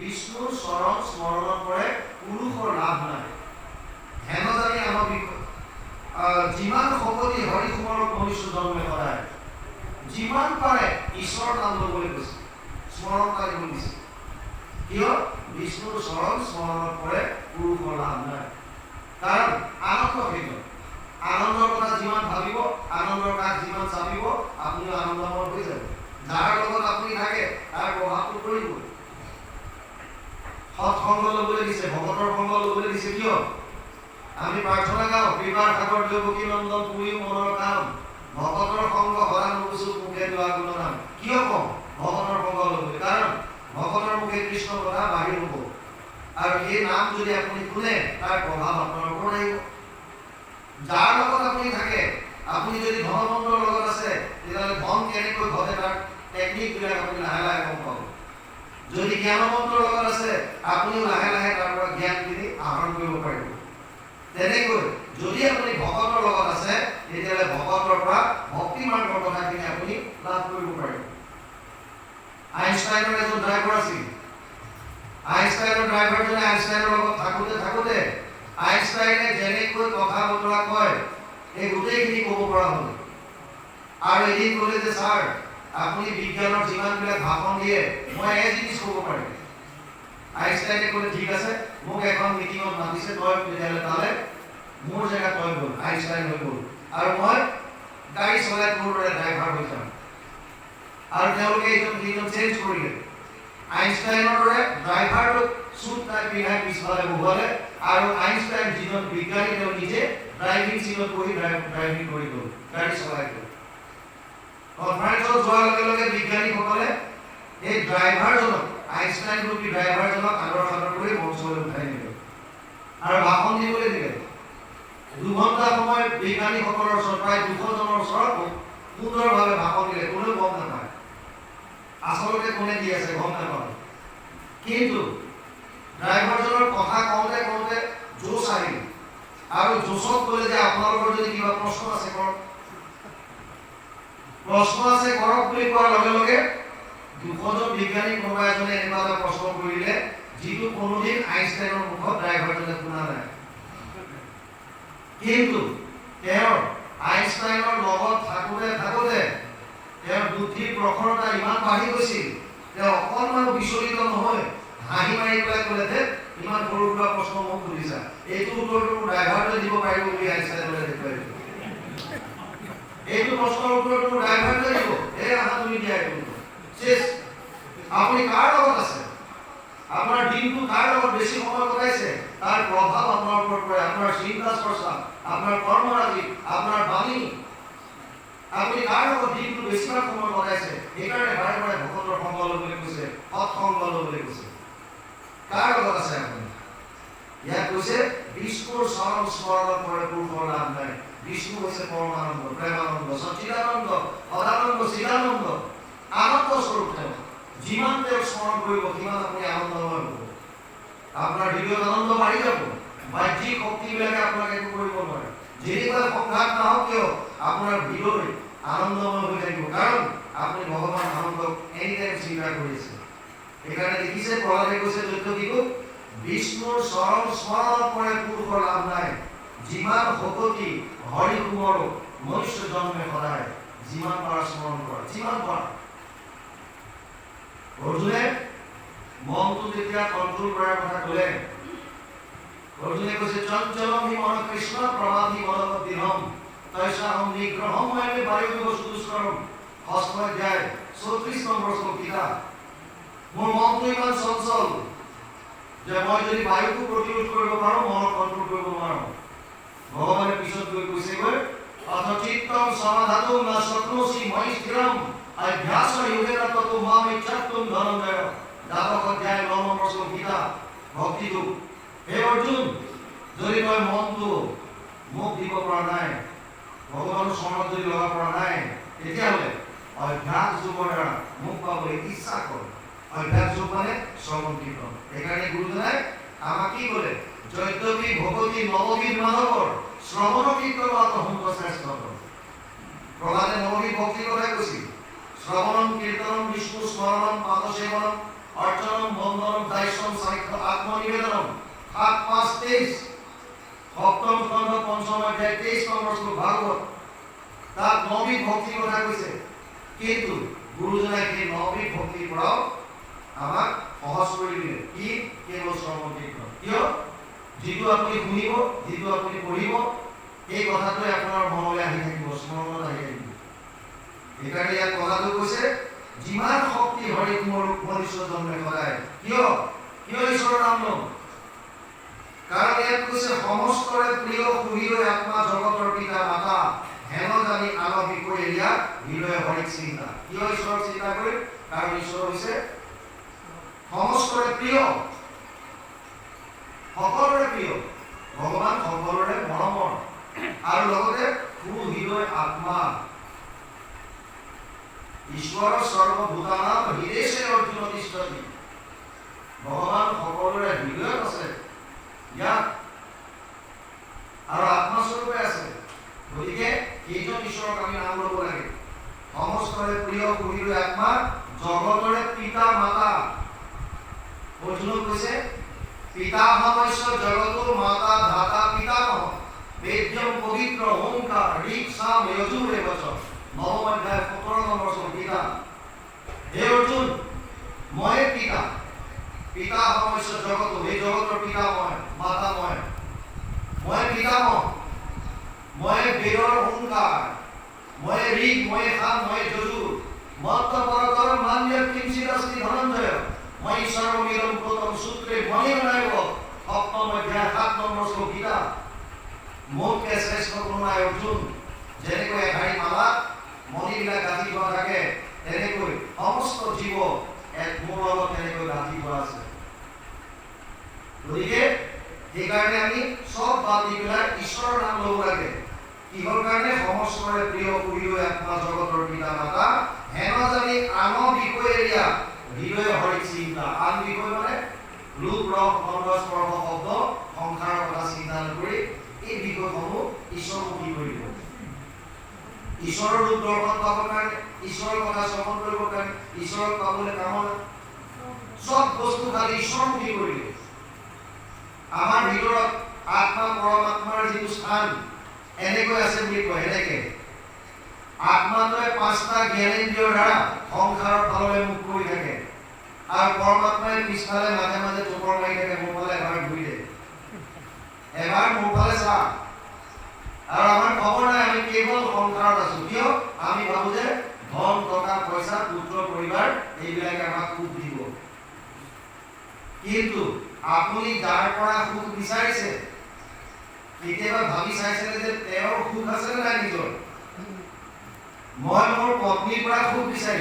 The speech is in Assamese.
বিষ্ণুৰ চৰণ স্মৰণ কৰে পুৰুষৰ লাভ নাই। হেনজানি আমাৰ যিমান শকতি হৰি কুমাৰক মনুষ্য জন্মে সদায়, যিমান পাৰে ঈশ্বৰৰ নাম ল'বলৈ কৈছে, স্মৰণ কৰিব দিছে। কিয়? বিষ্ণুৰ চৰণ স্মৰণ কৰে পুৰুষৰ লাভ নাই। কাৰণ আনন্দ ভিন্ন, আনন্দৰ কথা যিমান ভাবিব, আনন্দৰ কাষ যিমান চাপিব, আপুনিও আনন্দময় হৈ যাব। যাৰ লগত আপুনি থাকে তাৰ প্ৰভাৱটো পৰিবই। সৎসংগ ল'বলৈ দিছে, ভকতৰ সংগ ল'বলৈ দিছে। কিয়? আমি প্ৰাৰ্থনা গাওঁ, কৃপাৰ সাগৰ দেৱকী নন্দন পুৰি মনৰ কাম, ভকতৰ সংগ হৰা নুবুজো মুখে লোৱা গুণনাম। কিয় কওঁ ভকতৰ সংগ ল'বলৈ? কাৰণ ভকতৰ মুখে কৃষ্ণ কথা বাহিৰ হ'ব, আৰু সেই নাম যদি আপুনি শুনে তাৰ প্ৰভাৱ আপোনাৰ ওপৰত আহিব। যাৰ লগত আপুনি থাকে, আপুনি যদি ধনমন্ত্ৰৰ লগত আছে, তেতিয়াহ'লে ধন কেনেকৈ ঘটে তাৰ টেকনিকবিলাক আপুনি লাহে লাহে গম পাব। যদি জ্ঞানমন্ত্ৰৰ লগত আছে, আপুনিও লাহে লাহে তাৰ পৰা জ্ঞানখিনি আহৰণ কৰিব পাৰিব। তেনেকৈ যদি আপুনি ভকতৰ লগত আছে, তেতিয়াহ'লে ভকতৰ পৰা ভক্তি মাৰ্গৰ কথাখিনি আপুনি লাভ কৰিব পাৰিব। আইনষ্টাইনৰ এজন ড্ৰাইভাৰ আছিল। আইনষ্টাইনৰ ড্ৰাইভাৰজনে আইনষ্টাইনৰ লগত থাকোঁতে থাকোঁতে আইনষ্টাইনে যেনেকৈ কথা বতৰা কয়, এই গোটেইখিনি ক'ব পৰা হ'ল। আৰু এদিন ক'লে যে ছাৰ, আপুনি বিজ্ঞানৰ যিমানবিলাক ভাষণ দিয়ে, মই এই জিনিস ক'ব পাৰিম। আইনষ্টাইনে ক'লে ঠিক আছে, মোক এখন মিটিঙত মাতিছে, তই তেতিয়াহ'লে তালে মোৰ জেগাত তই গ'ল, আইনষ্টাইন হৈ গ'ল, আৰু মই গাড়ী চলাই তোৰ দৰে ড্ৰাইভাৰ হৈ যাম। আৰু তেওঁলোকে এইজন চেঞ্জ কৰিলে। আইনষ্টাইনৰ দৰে ড্ৰাইভাৰটোক চুট টাই পিন্ধাই পিছফালে বহুৱালে, আৰু আইনষ্টাইন যিজন বিজ্ঞানী তেওঁ নিজে ড্ৰাইভিং চিটত বহি ড্ৰাইভিং কৰি গ'ল, গাড়ী চলাই গ'ল। কনফাৰেন্সত যোৱাৰ লগে লগে বিজ্ঞানীসকলে এই ড্ৰাইভাৰজনক, আইনষ্টাইন ৰূপী ড্ৰাইভাৰজনক আদৰ সাদৰ কৰি মঞ্চলৈ উঠাই নিলে আৰু ভাষণ দিবলৈ দিলে। 2 ঘণ্টা সময় বিজ্ঞানীসকলৰ ওচৰত, প্ৰায় 200 জনৰ ওচৰত সুন্দৰভাৱে ভাষণ দিলে। কোনেও গম নাপায় আচলতে কোনে দি আছে, গম নাপায়। কিন্তু ড্ৰাইভাৰজনৰ কথা কওঁতে কওঁতে জোচ আহিল, আৰু জোচত ক'লে যে আপোনালোকৰ যদি কিবা প্ৰশ্ন আছে কৰক, প্ৰশ্ন আছে কৰক বুলি কোৱাৰ লগে লগে 200 জন বিজ্ঞানী কোনোবা এজনে এনেকুৱা এটা প্ৰশ্ন কৰিলে যিটো কোনোদিন আইনষ্টাইনৰ মুখত ড্ৰাইভাৰজনে শুনা নাই। কিন্তু তেওঁৰ আইনষ্টাইনৰ লগত থাকোঁতে থাকোঁতে তেওঁৰ বুদ্ধিৰ প্ৰখৰতা ইমান বাঢ়ি গৈছিল, তেওঁ অকণমান বিচলিত নহয় হাঁহি মাৰি পেলাই ক'লে যে ইমান সৰু সুৰা প্ৰশ্ন মোক সুধিছা, এইটো উত্তৰটো ড্ৰাইভাৰটোৱে দিব পাৰিব বুলি আইনষ্টাইনে দেখুৱাই দিলে। এইটো প্ৰশ্নৰ উত্তৰটো ড্ৰাইভাৰটোৱে দিব, এই আহা তুমি দিয়া এইটো শেষ। আপুনি কাৰ লগত আছে, আপোনাৰ দিনটো কাৰ লগত বেছি সময় কটাইছে, তাৰ প্ৰভাৱ আপোনাৰ ওপৰত পৰে। আপোনাৰ চিন্তা চৰ্চা, আপোনাৰ কৰ্মৰাজি, আপোনাৰ বাণী, আপুনি কাৰ লগত দিনটো বেছিভাগ সময় কটাইছে। সেইকাৰণে বাৰে বাৰে ভকতৰ সংগ ল'বলৈ কৈছে, সৎসংগ ল'বলৈ কৈছে। কাৰ লগত আছে আপুনি? ইয়াত কৈছে বিষ্ণুৰ চৰণ স্মৰণ কৰে পুৰুষৰ লাভ নাই। বিষ্ণু হৈছে পৰমানন্দ, প্ৰেমানন্দ, সচিদানন্দ, সদানন্দ, চিদানন্দ, আনন্দ স্বৰূপ। তেওঁ যিমান তেওঁক স্মৰণ কৰিব সিমান আপুনি আনন্দময় হ'ব। আপোনাৰ হৃদয়ত আনন্দ বাঢ়ি যাব। বাহ্যিক শক্তিবিলাকে আপোনাক একো কৰিব নোৱাৰে। যেনেকুৱা সংঘাত নহওক কিয় আপোনাৰ হৃদয় আনন্দময় হৈ থাকিব, কাৰণ আপুনি ভগৱান আনন্দক এনি টাইম চিন্তা কৰিছে। সেইকাৰণে দেখিছে প্ৰহ্লাদে কৈছে দৈত্যকীক, বিষ্ণুৰ চৰণ স্মৰণ কৰে পুৰুষৰ লাভ নাই, যিমান শকতি হৰি কুমাৰক মনুষ্য জন্মে সদায়। যিমান পাৰা স্মৰণ কৰা, যিমান পাৰা। অৰ্জুনে মনটো যেতিয়া কণ্ট্ৰল কৰাৰ কথা ক'লে, অৰ্জুনে কৈছে চঞ্চলম হি মন কৃষ্ণ প্ৰমাধি বলবদ্ধিনম তৈষাহম নিগ্ৰহম ময়ে বায়ু বস্তু দুষ্কৰম। 8 অধ্যায় 34 নম্বৰ শ্লোকিতা। মোৰ মনটো ইমান চঞ্চল যে মই যদি বায়ুকো প্ৰতিৰোধ কৰিব পাৰোঁ, মনক কণ্ট্ৰল কৰিব নোৱাৰোঁ। ভগৱানে পিছত গৈ কৈছেগৈ অথচিত্তম সমাধাতুম ন শক্নোসি ময়ি স্থিৰম অভ্যাস যোগেন ততো মাম ইচ্ছাতুম ধনঞ্জয়। 10 অধ্যায় 9 নম্বৰ শ্লোকিতা ভক্তিযোগ। হে অৰ্জুন, যদি তই মনটো মোক দিব পৰা নাই, ভগৱানৰ চৰণত যদি ল'ব পৰা নাই, তেতিয়াহ'লে অভ্যাস যোগৰ দ্বাৰা মোক পাবলৈ ইচ্ছা কৰ। অভ্যাস যোগ মানে শ্ৰৱণ কীৰ্তন। সেইকাৰণে গুৰুজনাই আমাক কি ক'লে, যদ্যপি ভগৱতী নৱবিধ মাধৱৰ শ্ৰৱণ কীৰ্তন অহংক শ্ৰেষ্ঠ। প্ৰহ্লাদে নৱবিধ ভক্তিৰ কথাই কৈছিল। শ্ৰৱণম কীৰ্তনম বিষ্ণু স্মৰণম পাদসেৱনম অৰ্চনম বন্দনম দায় আত্মনিবেদনম 7:5-23 সপ্তম খণ্ড পঞ্চম অধ্যায় 23 নম্বৰ শ্লোক ভাগৱত তাত নবী ভক্তিৰ কথা কৈছে কিন্তু গুৰুজনাই সেই নবী ভক্তিৰ পৰাও আমাক সহজ কৰি দিলে কি কেৱল শ্ৰৱণ কীৰ্তন কিয় যিটো আপুনি শুনিব যিটো আপুনি পঢ়িব এই কথাটোৱে আপোনাৰ মনলৈ আহি থাকিব স্মৰণত আহি থাকিব সেইকাৰণে ইয়াত কথাটো কৈছে যিমান শক্তি হৰি মোৰ মনুষ্য জন্মে সদায় কিয় কিয় ঈশ্বৰৰ নাম লম কাৰণ ইয়াত কৈছে সমস্তৰে প্ৰিয় সুহৃদয় আত্মা জগতৰ পিতা মাতা হেন জানি আনক বিষয় এৰিয়া হৃদয় হৰিক চিন্তা কিয় ঈশ্বৰৰ চিন্তা কৰি কাৰণ ঈশ্বৰ হৈছে সমস্তৰে প্ৰিয় সকলোৰে প্ৰিয় ভগৱান সকলোৰে মৰমৰ আৰু লগতে সুহৃদয় আত্মা ঈশ্বৰ সৰ্বভূতানাম হৃদেশে অৰ্জুন তিষ্ঠতি ভগৱান সকলোৰে হৃদয়ত আছে ইয়াত আৰু আত্মাস্বৰূপে আছে গতিকে এইজন ঈশ্বৰক আমি নাম ল'ব লাগে সমস্তৰে প্ৰিয় সুহৃদয় আত্মা জগতৰে পিতা মাতা অৰ্জুনক কৈছে পিতামহস্য জগতো মাতা ধাতা পিতামহ বেদ্যম পবিত্ৰ ওংকাৰ ঋক সাম যজুৰ এবচ নৱম অধ্যায় 17 নম্বৰ শ্লোক পিতা হে অৰ্জুন মই পিতা পিতামহস্য জগতো এই জগতৰ পিতা মই মাতা মই পিতামহ মই বেদৰ ওংকাৰ মই ঋক মই সাম মই যজুৰ মত্ত পৰতৰ মান্য কিঞ্চিত অস্তি ধনঞ্জয় মই সৰ্বমিদম প্ৰথম সূত্ৰে মনে বানাইব সপ্তম অধ্যায় 7 নম্বৰ শ্লোক গীতা মোতকে শ্ৰেষ্ঠ কোনো নাই অৰ্জুন যেনেকৈ এঘাৰী মালাত মণিবিলাক গাঁঠি থোৱা থাকে তেনেকৈ সমস্ত জীৱ এক মোৰ লগত তেনেকৈ গাঁঠি থোৱা আছে গতিকে সেইকাৰণে আমি সব বাদ দি পেলাই ঈশ্বৰৰ নাম ল'ব লাগে কিহৰ কাৰণে সমস্তৰে প্ৰিয় সুহৃদয় আত্মা জগতৰ পিতা মাতা হেন জানি আন বিষয় এৰিয়া হৃদয় হৰিক চিন্তা আন বিষয় মানে ৰূপ ৰস গন্ধ স্পৰ্শ শব্দ সংসাৰৰ কথা চিন্তা নকৰি এই বিষয়সমূহ ঈশ্বৰমুখী কৰিব ঈশ্বৰৰ ৰূপ দৰ্শন পাবৰ কাৰণে ঈশ্বৰৰ কথা শ্ৰৱণ কৰিবৰ কাৰণে ঈশ্বৰক পাবলৈ কামনা সব বস্তু খালি ঈশ্বৰমুখী কৰিব আমাৰ ভিতৰত আত্মা পৰমাত্মাৰ যিটো স্থান এনেকৈ আছে বুলি কয় এনেকে আত্মাটোৱে 5টা জ্ঞানেন্দ্ৰিয়ৰ দ্বাৰা সংসাৰৰ ফাললৈ মুখ কৰি থাকে আৰু পৰমাত্মাই পিছফালে মাজে মাজে টোপৰ মাৰি থাকে মোৰ ফালে এবাৰ ঘূৰি দে এবাৰ মোৰ ফালে চা আৰু আমাৰ খবৰ নাই আমি কেৱল সংসাৰত আছো কিয় আমি ভাবো যে ধন টকা পইচা পুত্ৰ পৰিবাৰ এইবিলাকে আমাক সুখ দিব কিন্তু আপুনি যাৰ পৰা সুখ বিচাৰিছে কেতিয়াবা ভাবি চাইছেনে যে তেওঁৰ সুখ আছে নে নাই নিজৰ মই মোৰ পত্নীৰ পৰা সুখ বিচাৰিছো